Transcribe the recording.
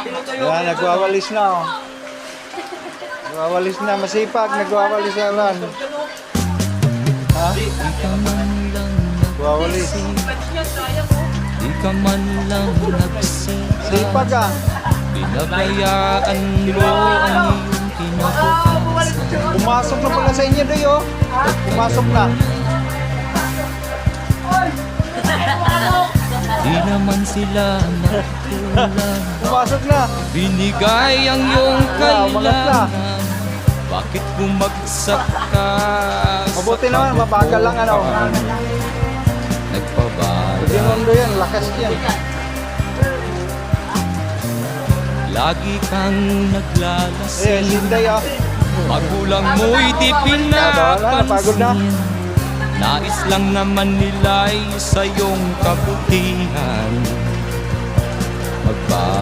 Yan, nagwawalis na oh. Nagwawalis na, masipag, nagwawalis na lang. Ha? Nagwawalis. Di ka man lang nagsita. Sipag ah. Pinabayaan mo ang iyong kinabukasan. Pumasok na pala sa inyo doy oh. Pumasok na. Di naman sila nagtulad. Pumasok na. Binigay ang iyong Umagat na. kailangan. Bakit bumagsak ka? Mabuti naman, mabagal lang ano. Nagpabala. Hindi mundo yan, lakas yan. Lagi kang naglalasing. Sinday ah. Magulang mo'y di Wala, napagod na. pinapansin. Nais lang naman nila'y sa iyong kabutihan.